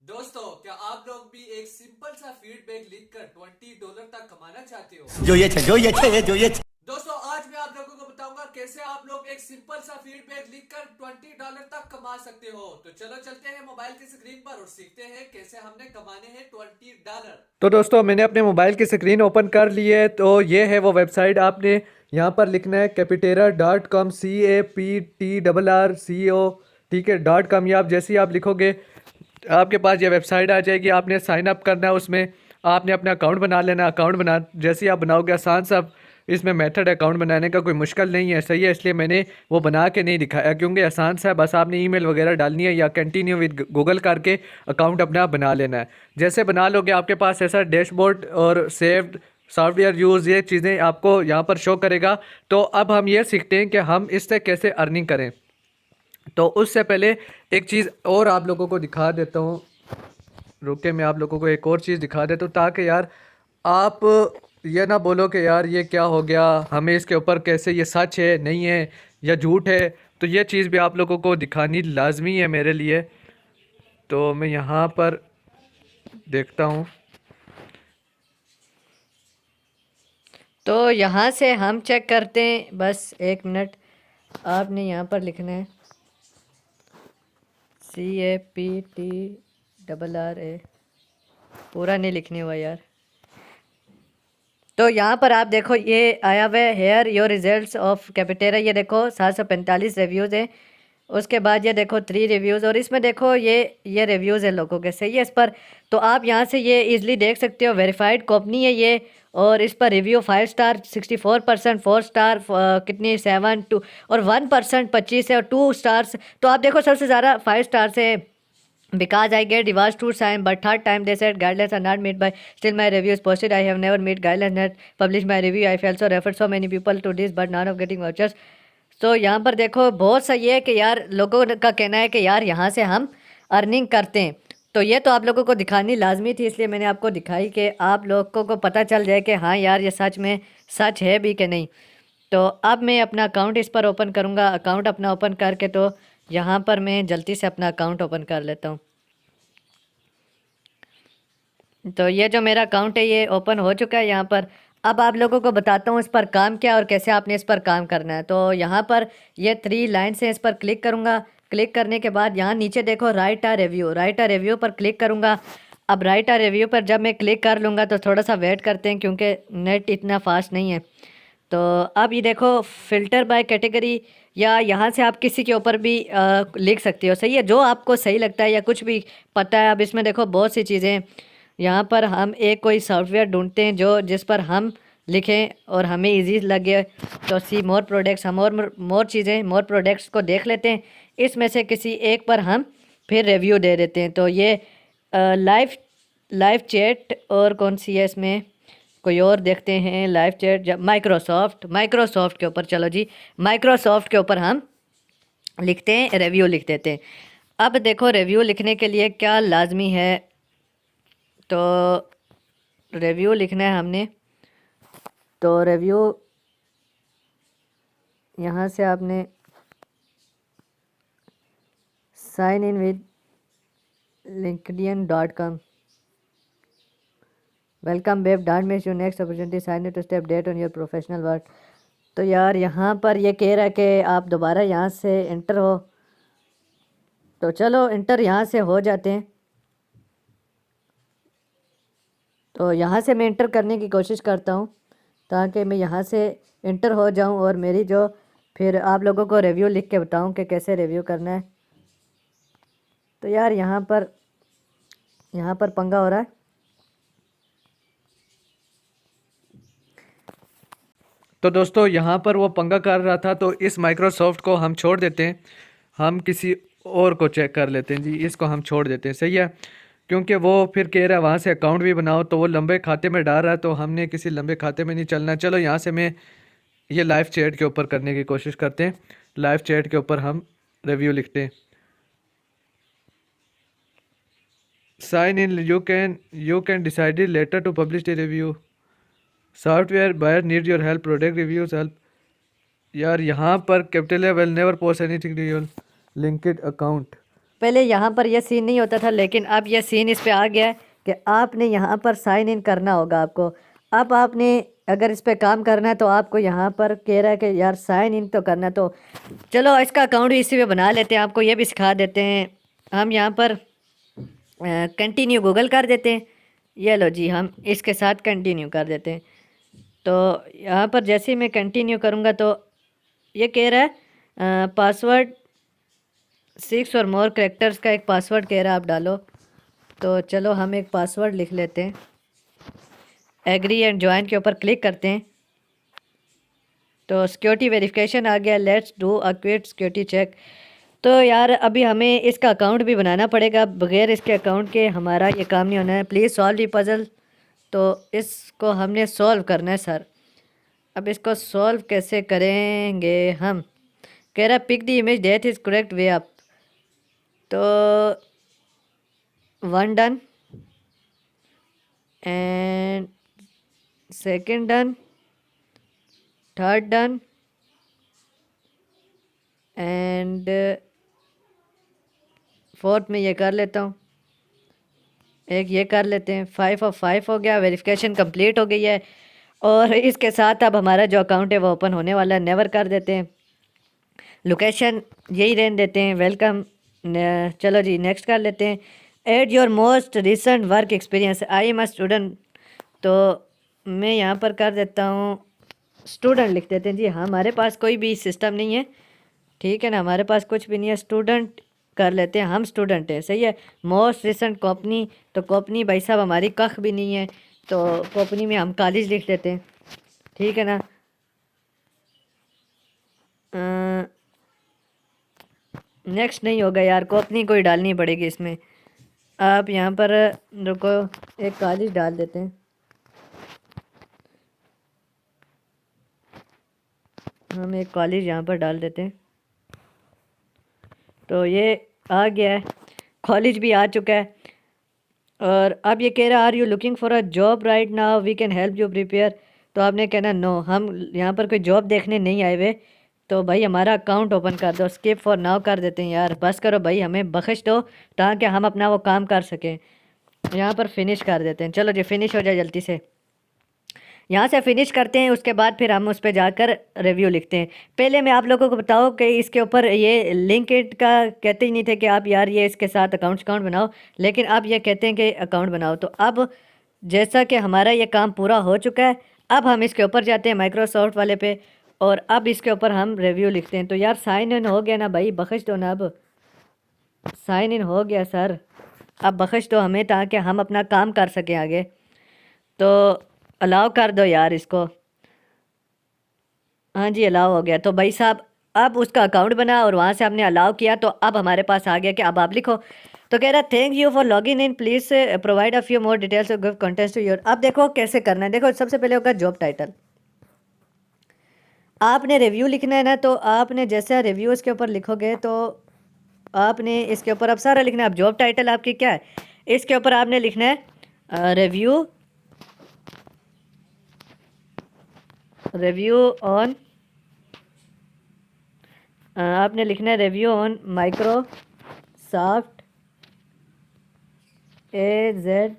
दोस्तों, क्या आप लोग भी एक सिंपल सा फीडबैक लिखकर $20 तक कमाना चाहते हो? दोस्तों, आज मैं आप लोगों को बताऊंगा कैसे आप लोग एक सिंपल सा फीडबैक लिखकर $20 तक कमा सकते हो। तो चलो चलते हैं मोबाइल की स्क्रीन पर और सीखते हैं कैसे हमने कमाने हैं $20। तो दोस्तों मैंने अपने मोबाइल की स्क्रीन ओपन कर ली है। तो ये है वो वेबसाइट। आपने यहाँ पर लिखना है capterra.com CAPTRRCO, ठीक है .com। ये आप जैसे ही आप लिखोगे आपके पास ये वेबसाइट आ जाएगी। आपने साइन अप करना है, उसमें आपने अपना अकाउंट बना लेना। अकाउंट बना जैसे ही आप बनाओगे, आसान सा इसमें मेथड है अकाउंट बनाने का, कोई मुश्किल नहीं है, सही है। इसलिए मैंने वो बना के नहीं दिखाया क्योंकि आसान सा है। बस आपने ईमेल वगैरह डालनी है या कंटिन्यू विद गूगल करके अकाउंट अपना बना लेना है। जैसे बना लोगे आपके पास ऐसा डैशबोर्ड और सेव्ड सॉफ्टवेयर यूज़ ये चीज़ें आपको यहाँ पर शो करेगा। तो अब हम ये सीखते हैं कि हम इससे कैसे अर्निंग करें। तो उससे पहले एक चीज़ और आप लोगों को दिखा देता हूँ। रुके, मैं आप लोगों को एक और चीज़ दिखा देता हूँ ताकि यार आप ये ना बोलो कि यार ये क्या हो गया, हमें इसके ऊपर कैसे, ये सच है नहीं है या झूठ है। तो ये चीज़ भी आप लोगों को दिखानी लाजमी है मेरे लिए। तो मैं यहाँ पर देखता हूँ। तो यहाँ से हम चेक करते हैं। बस एक मिनट, आपने यहाँ पर लिखना है CAPTRRA, पूरा नहीं लिखने हुआ यार। तो यहाँ पर आप देखो ये आया हुआ है हेयर योर रिजल्ट्स ऑफ कैपिटेरा। ये देखो 745 रिव्यूज़ हैं। उसके बाद ये देखो 3 रिव्यूज़, और इसमें देखो ये रिव्यूज़ है लोगों के, सही है इस पर। तो आप यहाँ से ये इजीली देख सकते हो, वेरीफाइड कंपनी है ये। और इस पर रिव्यू 5 स्टार 64%, 4 स्टार कितनी 7 2 और 1% 25 है, और 2 स्टार्स। तो आप देखो सबसे ज़्यादा 5 स्टार से because I get divorced 2 times, but third time they said guidelines are not met by. Still my review is posted. I have never met guidelines that publish my review. I also referred so many people to this, but none of getting vouchers. तो यहाँ पर देखो बहुत सही है कि यार लोगों का कहना है कि यार यहाँ से हम अर्निंग करते हैं। तो ये तो आप लोगों को दिखानी लाजमी थी, इसलिए मैंने आपको दिखाई कि आप लोगों को पता चल जाए कि हाँ यार ये सच में सच है भी कि नहीं। तो अब मैं अपना अकाउंट इस पर ओपन करूँगा। अकाउंट अपना ओपन करके तो यहाँ पर मैं जल्दी से अपना अकाउंट ओपन कर लेता हूँ। तो ये जो मेरा अकाउंट है ये ओपन हो चुका है यहाँ पर। अब आप लोगों को बताता हूँ इस पर काम क्या और कैसे आपने इस पर काम करना है। तो यहाँ पर ये 3 लाइन्स हैं, इस पर क्लिक करूँगा। क्लिक करने के बाद यहाँ नीचे देखो right a review, right a review पर क्लिक करूँगा। अब राइट अ रिव्यू पर जब मैं क्लिक कर लूँगा तो थोड़ा सा वेट करते हैं क्योंकि नेट इतना फास्ट नहीं है। तो अब ये देखो फ़िल्टर बाय कैटेगरी, या यहाँ से आप किसी के ऊपर भी लिख सकते हो, सही है, जो आपको सही लगता है या कुछ भी पता है। अब इसमें देखो बहुत सी चीज़ें हैं। यहाँ पर हम एक कोई सॉफ्टवेयर ढूंढते हैं जो जिस पर हम लिखें और हमें इजी लगे। तो सी मोर प्रोडक्ट्स, हम मोर चीज़ें, मोर प्रोडक्ट्स को देख लेते हैं। इसमें से किसी एक पर हम फिर रिव्यू दे देते हैं। तो ये लाइव लाइव चैट, और कौन सी है इसमें, कोई और देखते हैं। लाइव चैट जब माइक्रोसॉफ्ट के ऊपर, चलो जी माइक्रोसॉफ्ट के ऊपर हम लिखते हैं, रिव्यू लिख देते हैं। अब देखो रिव्यू लिखने के लिए क्या लाजमी है। तो रिव्यू लिखना है हमने। तो रिव्यू यहाँ से आपने sign in with linkedin.com, welcome babe, don't miss your next opportunity, sign in to step date on your professional work. तो यार यहाँ पर ये कह रहा है कि आप दोबारा यहाँ से इंटर हो। तो चलो इंटर यहाँ से हो जाते हैं। तो यहाँ से मैं इंटर करने की कोशिश करता हूँ ताकि मैं यहाँ से इंटर हो जाऊँ और मेरी जो फिर आप लोगों को रिव्यू लिख के बताऊँ कि कैसे रिव्यू करना है। तो यार यहाँ पर पंगा हो रहा है। तो दोस्तों यहाँ पर वो पंगा कर रहा था, तो इस माइक्रोसॉफ्ट को हम छोड़ देते हैं। हम किसी और को चेक कर लेते हैं जी, इसको हम छोड़ देते हैं, सही है। क्योंकि वो फिर कह रहा है वहाँ से अकाउंट भी बनाओ, तो वो लंबे खाते में डाल रहा है, तो हमने किसी लंबे खाते में नहीं चलना। चलो यहाँ से मैं ये लाइव चैट के ऊपर करने की कोशिश करते हैं। लाइव चैट के ऊपर हम रिव्यू लिखते हैं। Sign in, you can decide later to publish the review, software buyer need your help, product reviews help. यार यहाँ पर capital will never post anything to your linked account. पहले यहाँ पर यह सीन नहीं होता था, लेकिन अब यह सीन इस पे आ गया है कि आपने यहाँ पर साइन इन करना होगा आपको। अब आपने अगर इस पे काम करना है तो आपको यहाँ पर कह रहा है कि यार साइन इन तो करना है, तो चलो इसका अकाउंट भी इसी पे बना लेते हैं, आपको ये भी सिखा देते हैं। हम यहाँ पर कंटिन्यू गूगल कर देते हैं, ये लो जी, हम इसके साथ कंटिन्यू कर देते हैं। तो यहाँ पर जैसे ही मैं कंटिन्यू करूँगा तो ये कह रहा है पासवर्ड 6 और मोर कैरेक्टर्स का एक पासवर्ड कह रहा है आप डालो। तो चलो हम एक पासवर्ड लिख लेते हैं, एग्री एंड ज्वाइन के ऊपर क्लिक करते हैं। तो सिक्योरिटी वेरिफिकेशन आ गया, let's do a quick security check. तो यार अभी हमें इसका अकाउंट भी बनाना पड़ेगा, बगैर इसके अकाउंट के हमारा ये काम नहीं होना है। Please solve the puzzle. तो इसको हमने सॉल्व करना है सर। अब इसको सॉल्व कैसे करेंगे हम? कह रहा pick the image that is correct way up. तो 1 done and 2nd done, 3rd done and 4th में ये कर लेता हूँ, एक ये कर लेते हैं। 5 और 5 हो गया, वेरिफिकेशन कंप्लीट हो गई है। और इसके साथ अब हमारा जो अकाउंट है वो ओपन होने वाला है। नेवर कर देते हैं, लोकेशन यही रहने देते हैं, वेलकम। चलो जी नेक्स्ट कर लेते हैं। Add your most recent work experience, I am a student. तो मैं यहाँ पर कर देता हूँ स्टूडेंट लिख देते हैं जी। हमारे पास कोई भी सिस्टम नहीं है, ठीक है ना, हमारे पास कुछ भी नहीं है, स्टूडेंट कर लेते हैं, हम स्टूडेंट हैं, सही है। मोस्ट रिसेंट कंपनी, तो कंपनी भाई साहब हमारी कख भी नहीं है, तो कंपनी में हम कॉलेज लिख देते हैं, ठीक है ना। नेक्स्ट नहीं होगा यार, कंपनी कोई डालनी पड़ेगी इसमें। आप यहाँ पर रुको, एक कॉलेज डाल देते हैं। हम एक कॉलेज यहाँ पर डाल देते हैं। तो ये आ गया है, कॉलेज भी आ चुका है। और अब ये कह रहा है are you looking for a job right now, we can help you prepare. तो आपने कहना नो, हम यहाँ पर कोई जॉब देखने नहीं आए हुए। तो भाई हमारा अकाउंट ओपन कर दो, स्किप फॉर नाउ कर देते हैं यार, बस करो भाई, हमें बख्श दो ताकि हम अपना वो काम कर सकें। यहाँ पर फिनिश कर देते हैं, चलो जी फिनिश हो जाए जल्दी से। यहाँ से फिनिश करते हैं, उसके बाद फिर हम उस पर जाकर रिव्यू लिखते हैं। पहले मैं आप लोगों को बताऊँ कि इसके ऊपर ये लिंक्डइन का कहते ही नहीं थे कि आप यार ये इसके साथ अकाउंट बनाओ, लेकिन अब ये कहते हैं कि अकाउंट बनाओ। तो अब जैसा कि हमारा ये काम पूरा हो चुका है, अब हम इसके ऊपर जाते हैं माइक्रोसॉफ्ट वाले पे, और अब इसके ऊपर हम रिव्यू लिखते हैं। तो यार साइन इन हो गया ना भाई, बख्श दो ना, अब साइन इन हो गया सर, अब बख्श दो हमें ताकि हम अपना काम कर सकें आगे। तो अलाउ कर दो यार इसको, हाँ जी अलाउ हो गया। तो भाई साहब अब उसका अकाउंट बना और वहाँ से हमने अलाउ किया, तो अब हमारे पास आ गया कि अब आप लिखो। तो कह रहा है thank you for login in, please provide a few more details to give content to your. अब देखो कैसे करना है, देखो सबसे पहले होगा जॉब टाइटल, आपने रिव्यू लिखना है ना, तो आपने जैसा रिव्यू इसके ऊपर लिखोगे तो आपने इसके ऊपर अब सारा लिखना है। अब जॉब टाइटल आपकी क्या है, इसके ऊपर आपने लिखना है रिव्यू ऑन, आपने लिखना है रिव्यू ऑन माइक्रोसॉफ्ट AZURE।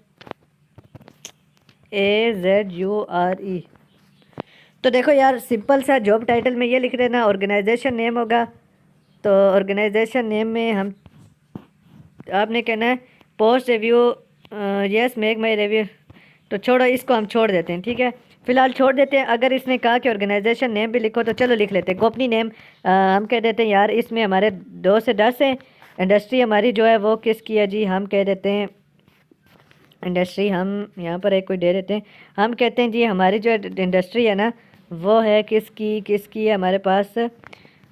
तो देखो यार सिंपल सा जॉब टाइटल में ये लिख देना, ऑर्गेनाइजेशन नेम होगा। तो ऑर्गेनाइजेशन नेम में हम आपने कहना है post review yes make my review. तो छोड़ो इसको, हम छोड़ देते हैं, ठीक है फ़िलहाल छोड़ देते हैं। अगर इसने कहा कि ऑर्गेनाइजेशन नेम भी लिखो तो चलो लिख लेते हैं कंपनी नेम। हम कह देते हैं यार इसमें हमारे 2 से 10 हैं। इंडस्ट्री हमारी जो है वो किसकी है जी, हम कह देते हैं इंडस्ट्री, हम यहाँ पर एक कोई दे देते हैं, हम कहते हैं जी हमारी जो इंडस्ट्री है ना वो है किसकी है हमारे पास,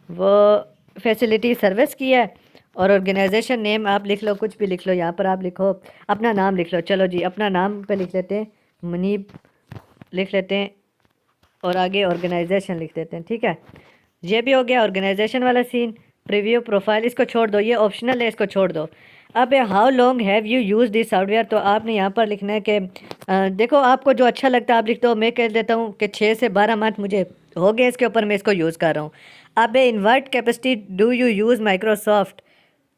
वो फैसिलिटी सर्विस की है। और ऑर्गेनाइजेशन नेम आप लिख लो, कुछ भी लिख लो, यहाँ पर आप लिखो अपना नाम लिख लो। चलो जी अपना नाम पे लिख लेते हैं, मुनीब लिख लेते हैं, और आगे ऑर्गेनाइजेशन लिख देते हैं, ठीक है ये भी हो गया ऑर्गेनाइजेशन वाला सीन। प्रीव्यू प्रोफाइल इसको छोड़ दो, ये ऑप्शनल है, इसको छोड़ दो। अब how long have you use this software, तो आपने यहाँ पर लिखना है कि देखो आपको जो अच्छा लगता है आप लिख दो। मैं कह देता हूँ कि 6 से 12 मंथ मुझे हो गए इसके ऊपर, मैं इसको यूज़ कर रहा हूँ। अब in what capacity do you use Microsoft,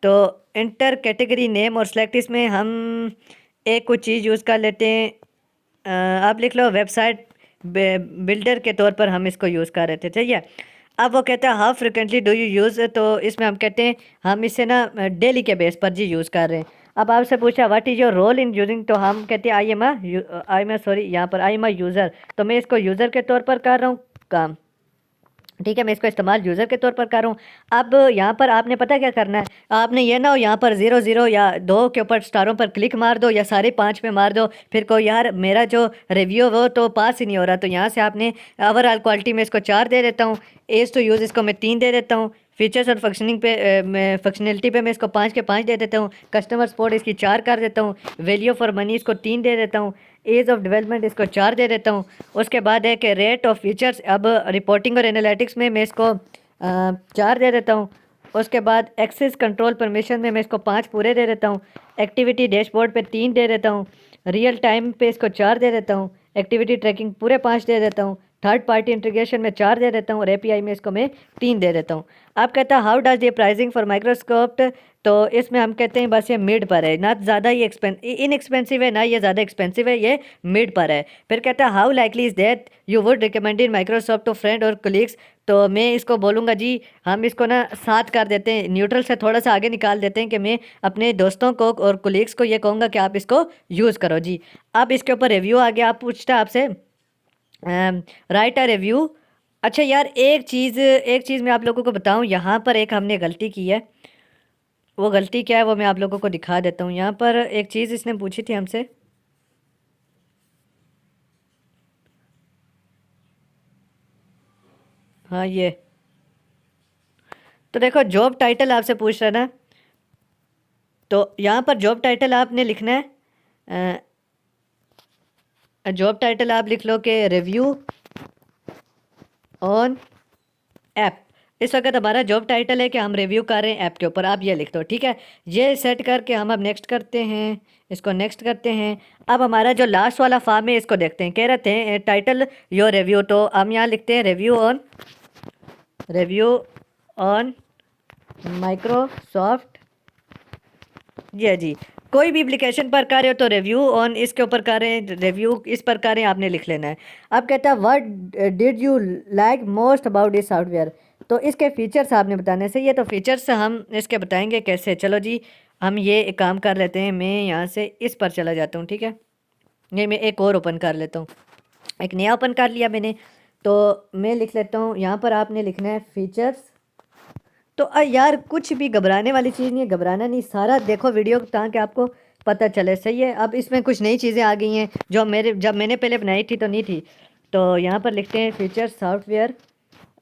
तो इंटर कैटेगरी नेम और सेलेक्ट, इसमें हम एक कुछ चीज़ यूज़ कर लेते हैं। आप लिख लो वेबसाइट बिल्डर के तौर पर हम इसको यूज़ कर रहे थे, ठीक है। अब वो कहता है how frequently do you use, तो इसमें हम कहते हैं हम इसे ना डेली के बेस पर जी यूज़ कर रहे हैं। अब आपसे पूछा what is your role in using, तो हम कहते हैं आई एम सॉरी यहाँ पर आई एम अ यूज़र, तो मैं इसको यूज़र के तौर पर कर रहा हूँ काम, ठीक है। मैं इसको इस्तेमाल यूज़र के तौर पर कर रहा हूँ। अब यहाँ पर आपने पता क्या करना है, आपने ये ना हो यहाँ पर 0 0 या 2 के ऊपर स्टारों पर क्लिक मार दो या सारे 5 पे मार दो, फिर को यार मेरा जो रिव्यू वो तो पास ही नहीं हो रहा। तो यहाँ से आपने ओवरऑल क्वालिटी में इसको 4 दे देता हूँ, एज टू यूज़ इसको मैं 3 दे देता हूँ, फीचर्स और फंक्शनिंग पे मैं फंक्शनलिटी पे मैं इसको 5 के 5 दे देता हूँ, कस्टमर सपोर्ट इसकी 4 कर देता हूँ, वैल्यू फॉर मनी इसको 3 दे देता हूँ, एज ऑफ डेवलपमेंट इसको 4 दे देता हूँ। उसके बाद है कि रेट ऑफ फीचर्स, अब रिपोर्टिंग और एनालिटिक्स में मैं इसको 4 दे देता हूँ। उसके बाद एक्सेस कंट्रोल परमिशन में मैं इसको 5 पूरे दे देता हूँ, एक्टिविटी डैशबोर्ड पे 3 दे देता हूँ, रियल टाइम पे इसको 4 दे देता हूँ, एक्टिविटी ट्रैकिंग पूरे 5 दे देता हूँ, थर्ड पार्टी इंटीग्रेशन में 4 दे देता हूँ और एपीआई में इसको मैं 3 दे देता हूँ। आप कहता है हाउ डज ये प्राइसिंग फॉर माइक्रोस्कोप, तो इसमें हम कहते हैं बस ये मिड पर है, ना ज़्यादा ये इनएक्सपेंसिव है ना ये ज़्यादा एक्सपेंसिव है, ये मिड पर है। फिर कहता है how likely is that you would recommend in Microsoft to friend और कोलीग्स, तो मैं इसको बोलूँगा जी हम इसको ना 7 कर देते हैं, न्यूट्रल से थोड़ा सा आगे निकाल देते हैं कि मैं अपने दोस्तों को और कोलीग्स को ये कहूँगा कि आप इसको यूज़ करो जी। अब इसके ऊपर रिव्यू आ गया, आप पूछता आपसे राइट अ रिव्यू। अच्छा यार एक चीज़ मैं आप लोगों को बताऊं, यहाँ पर एक हमने गलती की है, वो गलती क्या है वो मैं आप लोगों को दिखा देता हूँ। यहाँ पर एक चीज़ इसने पूछी थी हमसे, हाँ ये तो देखो जॉब टाइटल आपसे पूछ रहा है ना, तो यहाँ पर जॉब टाइटल आपने लिखना है, जॉब टाइटल आप लिख लो कि रिव्यू ऑन ऐप। इस वक्त हमारा जॉब टाइटल है कि हम रिव्यू कर रहे हैं ऐप के ऊपर, आप ये लिख दो, ठीक है। ये सेट करके हम अब नेक्स्ट करते हैं, इसको नेक्स्ट करते हैं। अब हमारा जो लास्ट वाला फॉर्म है इसको देखते हैं, कह रहे थे टाइटल योर रिव्यू, तो हम यहाँ लिखते हैं रिव्यू ऑन माइक्रोसॉफ्ट, ये जी कोई भी एप्लीकेशन पर कर रहे हो तो रिव्यू ऑन इसके ऊपर कर रहे हैं, रिव्यू इस पर कर रहे हैं, आपने लिख लेना है। अब कहता है what did you like most about this software, तो इसके फीचर्स आपने बताने से, ये तो फीचर्स हम इसके बताएंगे कैसे। चलो जी हम ये एक काम कर लेते हैं, मैं यहाँ से इस पर चला जाता हूँ, ठीक है। ये मैं एक और ओपन कर लेता हूँ, एक नया ओपन कर लिया मैंने, तो मैं लिख लेता हूँ यहाँ पर आपने लिखना है फीचर्स। तो यार कुछ भी घबराने वाली चीज़ नहीं है, घबराना नहीं, सारा देखो वीडियो ताकि आपको पता चले, सही है। अब इसमें कुछ नई चीज़ें आ गई हैं जो जब मैंने पहले बनाई थी तो नहीं थी। तो यहाँ पर लिखते हैं फीचर्स सॉफ्टवेयर,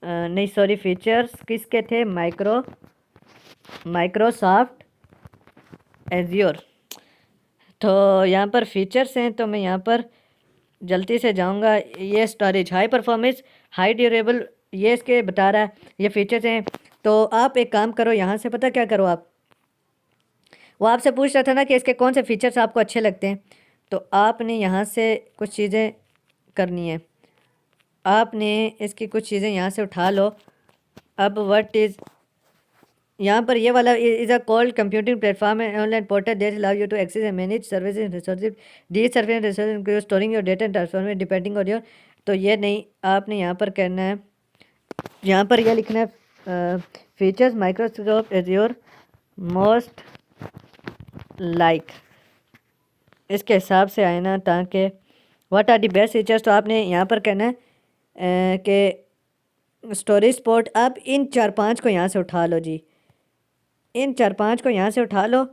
नहीं सॉरी फीचर्स किसके थे, माइक्रोसॉफ्ट एज्योर। तो यहाँ पर फीचर्स हैं, तो मैं यहाँ पर जल्दी से जाऊँगा, ये storage high performance high durable, ये इसके बता रहा है, ये फीचर्स हैं। तो आप एक काम करो, यहाँ से पता क्या करो आप, वो आपसे पूछ रहा था ना कि इसके कौन से फीचर्स आपको अच्छे लगते हैं, तो आपने यहाँ से कुछ चीज़ें करनी है, आपने इसकी कुछ चीज़ें यहाँ से उठा लो। अब व्हाट इज़ यहाँ पर ये वाला is a called computing platform है online portal that allow you to access and manage services resources, these service resources include storing your data and transforming depending on your, तो ये नहीं, आपने यहाँ पर करना है, यहाँ पर यह लिखना है features Microsoft Azure most like, इसके हिसाब से आए ना, ताकि what are the best features, तो आपने यहाँ पर कहना है कि स्टोरेज स्पॉट। अब इन 4-5 को यहाँ से उठा लो जी, इन 4-5 को यहाँ से उठा लो,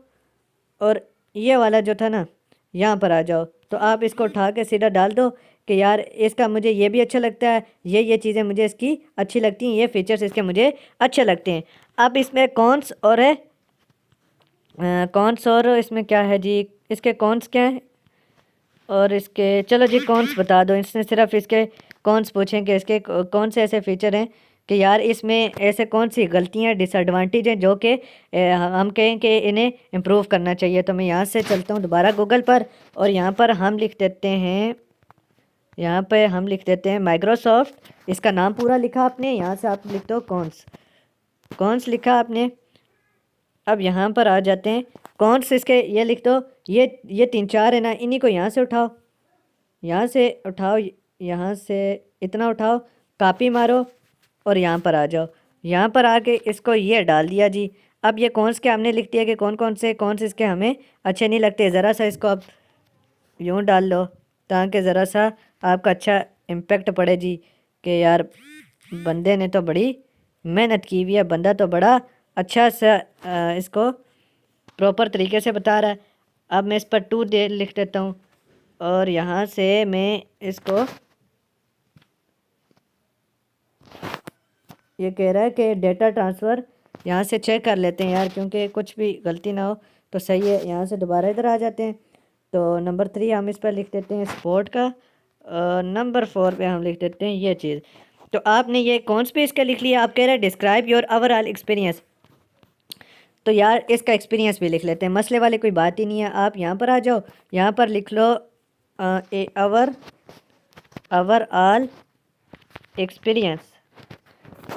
और ये वाला जो था ना यहाँ पर आ जाओ, तो आप इसको उठा के सीधा डाल दो कि यार इसका मुझे ये भी अच्छा लगता है, ये चीज़ें मुझे इसकी अच्छी लगती हैं, ये फीचर्स इसके मुझे अच्छे लगते हैं। अब इसमें कॉन्स और है कॉन्स, और इसमें क्या है जी, इसके कॉन्स क्या हैं और इसके, चलो जी कॉन्स बता दो। इसने सिर्फ इसके कॉन्स पूछें कि इसके कौन से ऐसे फीचर हैं कि यार इसमें ऐसे कौन सी गलतियाँ डिसएडवांटेज हैं जो कि हम कहें कि इन्हें इम्प्रूव करना चाहिए। तो मैं यहाँ से चलता हूँ दोबारा गूगल पर, और यहाँ पर हम लिख देते हैं, यहाँ पे हम लिख देते हैं माइक्रोसॉफ्ट, इसका नाम पूरा लिखा आपने, यहाँ से आप लिख दो कॉन्स लिखा आपने। अब यहाँ पर आ जाते हैं, कौन से इसके ये लिख दो, ये 3-4 है ना, इन्हीं को यहाँ से उठाओ, यहाँ से उठाओ, यहाँ से इतना उठाओ, कॉपी मारो और यहाँ पर आ जाओ। यहाँ पर आके इसको ये डाल दिया जी। अब ये कौन से के हमने लिख दिया कि कौन से इसके हमें अच्छे नहीं लगते। ज़रा सा इसको अब यूँ डाल लो ताकि ज़रा सा आपका अच्छा इम्पेक्ट पड़े जी कि यार बंदे ने तो बड़ी मेहनत की हुई है, बंदा तो बड़ा अच्छा सा इसको प्रॉपर तरीके से बता रहा है। अब मैं इस पर 2 दे लिख देता हूँ और यहाँ से मैं इसको, ये कह रहा है कि डेटा ट्रांसफ़र यहाँ से चेक कर लेते हैं यार, क्योंकि कुछ भी गलती ना हो तो सही है। यहाँ से दोबारा इधर आ जाते हैं। तो नंबर 3 हम इस पर लिख देते हैं स्पोर्ट का, नंबर 4 पे हम लिख देते हैं ये चीज़। तो आपने ये कौन सी पे इसका लिख लिया, आप कह रहे हैं डिस्क्राइब योर ओवरऑल एक्सपीरियंस। तो यार इसका एक्सपीरियंस भी लिख लेते हैं, मसले वाली कोई बात ही नहीं है। आप यहाँ पर आ जाओ, यहाँ पर लिख लो ओवरऑल एक्सपीरियंस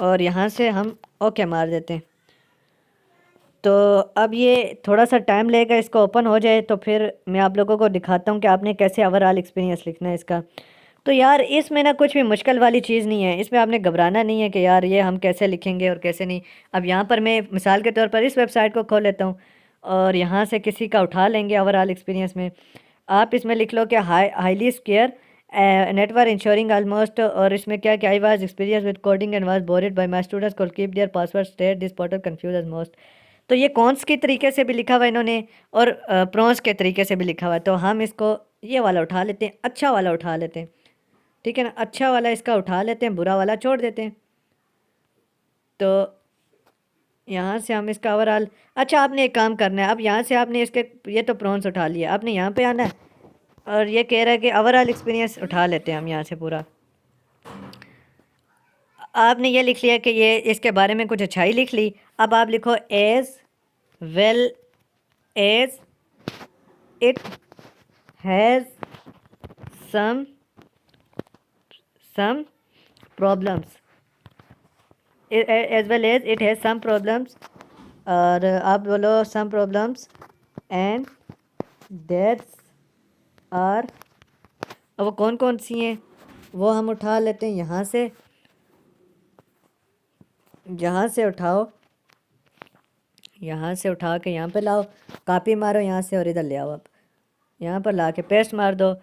और यहाँ से हम ओके मार देते हैं। तो अब ये थोड़ा सा टाइम लेगा इसको ओपन हो जाए, तो फिर मैं आप लोगों को दिखाता हूँ कि आपने कैसे ओवरऑल एक्सपीरियंस लिखना है इसका। तो यार इसमें ना कुछ भी मुश्किल वाली चीज़ नहीं है, इसमें आपने घबराना नहीं है कि यार ये हम कैसे लिखेंगे और कैसे नहीं। अब यहाँ पर मैं मिसाल के तौर पर इस वेबसाइट को खोल लेता हूँ और यहाँ से किसी का उठा लेंगे ओवरऑल एक्सपीरियंस में। आप इसमें लिख लो कि highly square network insuring almost, और इसमें क्या I was experience with coding and was bored by my students could keep their password state this portal confuse as most. तो ये कॉन्स के तरीके से भी लिखा हुआ है इन्होंने और प्रोन्स के तरीके से भी लिखा हुआ है। तो हम इसको ये वाला उठा लेते हैं, अच्छा वाला उठा लेते हैं, ठीक है ना, अच्छा वाला इसका उठा लेते हैं, बुरा वाला छोड़ देते हैं। तो यहाँ से हम इसका ओवरऑल, अच्छा आपने एक काम करना है, अब यहाँ से आपने इसके ये तो प्रोन्स उठा लिया, आपने यहाँ पे आना है और ये कह रहा है कि ओवरऑल एक्सपीरियंस उठा लेते हैं हम यहाँ से पूरा। आपने ये लिख लिया कि ये इसके बारे में कुछ अच्छाई लिख ली। अब आप लिखो as well as it has some problems, as well as it has some problems, और आप बोलो some problems and that's are. अब वो कौन कौन सी हैं वो हम उठा लेते हैं यहाँ से उठाओ, यहाँ से उठा के यहाँ पे लाओ, कॉपी मारो यहाँ से और इधर ले आओ, आप यहाँ पर ला के पेस्ट मार दो।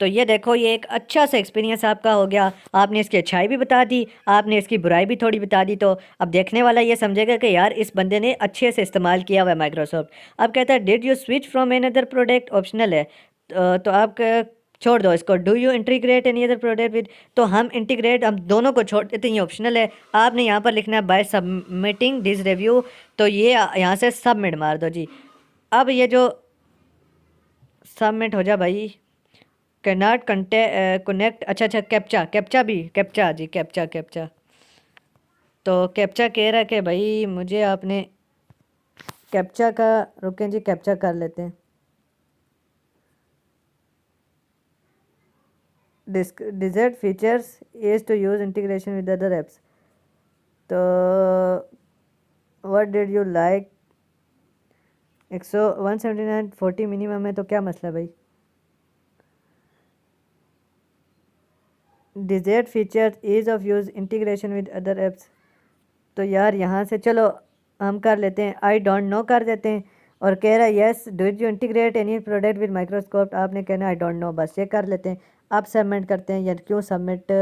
तो ये देखो ये एक अच्छा सा एक्सपीरियंस आपका हो गया। आपने इसकी अच्छाई भी बता दी, आपने इसकी बुराई भी थोड़ी बता दी। तो अब देखने वाला ये समझेगा कि यार इस बंदे ने अच्छे से इस्तेमाल किया हुआ है माइक्रोसॉफ्ट। अब कहता है did you switch from another product, optional है, तो आप छोड़ दो इसको। Do you integrate any other product with, तो हम इंटीग्रेट हम दोनों को छोड़ देते हैं, ये ऑप्शनल है। आपने यहाँ पर लिखना है बाय सबमिटिंग दिस रिव्यू, तो ये यहाँ से सबमिट मार दो जी। अब ये जो सबमिट हो जा भाई, कैनॉट कनेक्ट, अच्छा कैप्चा जी, कैप्चा। तो कैप्चा कह रहा है कि भाई मुझे आपने कैप्चा का, रुकें जी कैप्चा कर लेते हैं। Desert features is to use integration with other apps. तो what did you like, 179 40 minimum है, तो क्या मसला भाई। Desert features ease of use integration with other apps, तो यार यहाँ से चलो हम कर लेते हैं, आई डोंट नो कर देते हैं। और कह रहा है yes did you integrate any product with Microsoft, आपने कहना आई डोंट नो, बस ये कर लेते हैं। अब सबमिट करते हैं, या क्यों सबमिट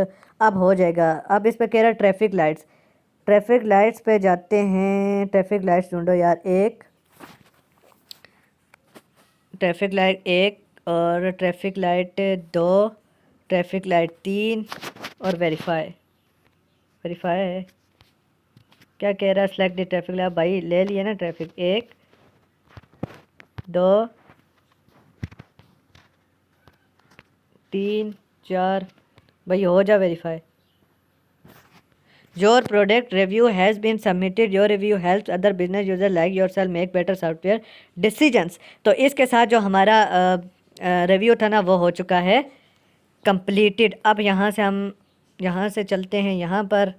अब हो जाएगा। अब इस पर कह रहा है ट्रैफिक लाइट्स पे जाते हैं, ट्रैफिक लाइट्स ढूंढो यार, ट्रैफिक लाइट 1 और ट्रैफिक लाइट 2, ट्रैफिक लाइट 3 और वेरीफाई है। क्या कह रहा है, सेलेक्ट द ट्रैफिक लाइट, भाई ले लिया ना ट्रैफिक 1 2 3 4, भाई हो जा verify. Your product review has been submitted, your review helps other business user like yourself make better software decisions. तो इसके साथ जो हमारा रिव्यू था ना वो हो चुका है कंप्लीटेड। अब यहाँ से हम यहाँ से चलते हैं यहाँ पर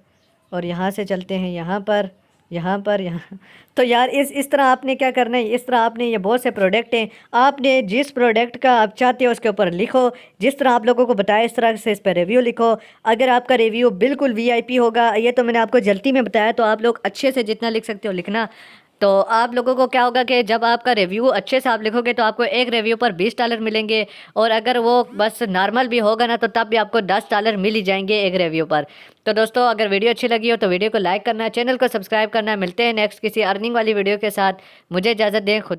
और यहाँ से चलते हैं यहाँ पर, यहाँ पर यहाँ तो यार इस तरह आपने क्या करना है, इस तरह आपने ये बहुत से प्रोडक्ट हैं, आपने जिस प्रोडक्ट का आप चाहते हो उसके ऊपर लिखो, जिस तरह आप लोगों को बताया इस तरह से इस पर रिव्यू लिखो। अगर आपका रिव्यू बिल्कुल वीआईपी होगा, ये तो मैंने आपको जल्दी में बताया, तो आप लोग अच्छे से जितना लिख सकते हो लिखना। तो आप लोगों को क्या होगा कि जब आपका रिव्यू अच्छे से आप लिखोगे तो आपको एक रिव्यू पर $20 मिलेंगे, और अगर वो बस नॉर्मल भी होगा ना तो तब भी आपको $10 मिल ही जाएंगे एक रिव्यू पर। तो दोस्तों अगर वीडियो अच्छी लगी हो तो वीडियो को लाइक करना, चैनल को सब्सक्राइब करना। मिलते हैं नेक्स्ट किसी अर्निंग वाली वीडियो के साथ। मुझे इजाज़त दें। खुद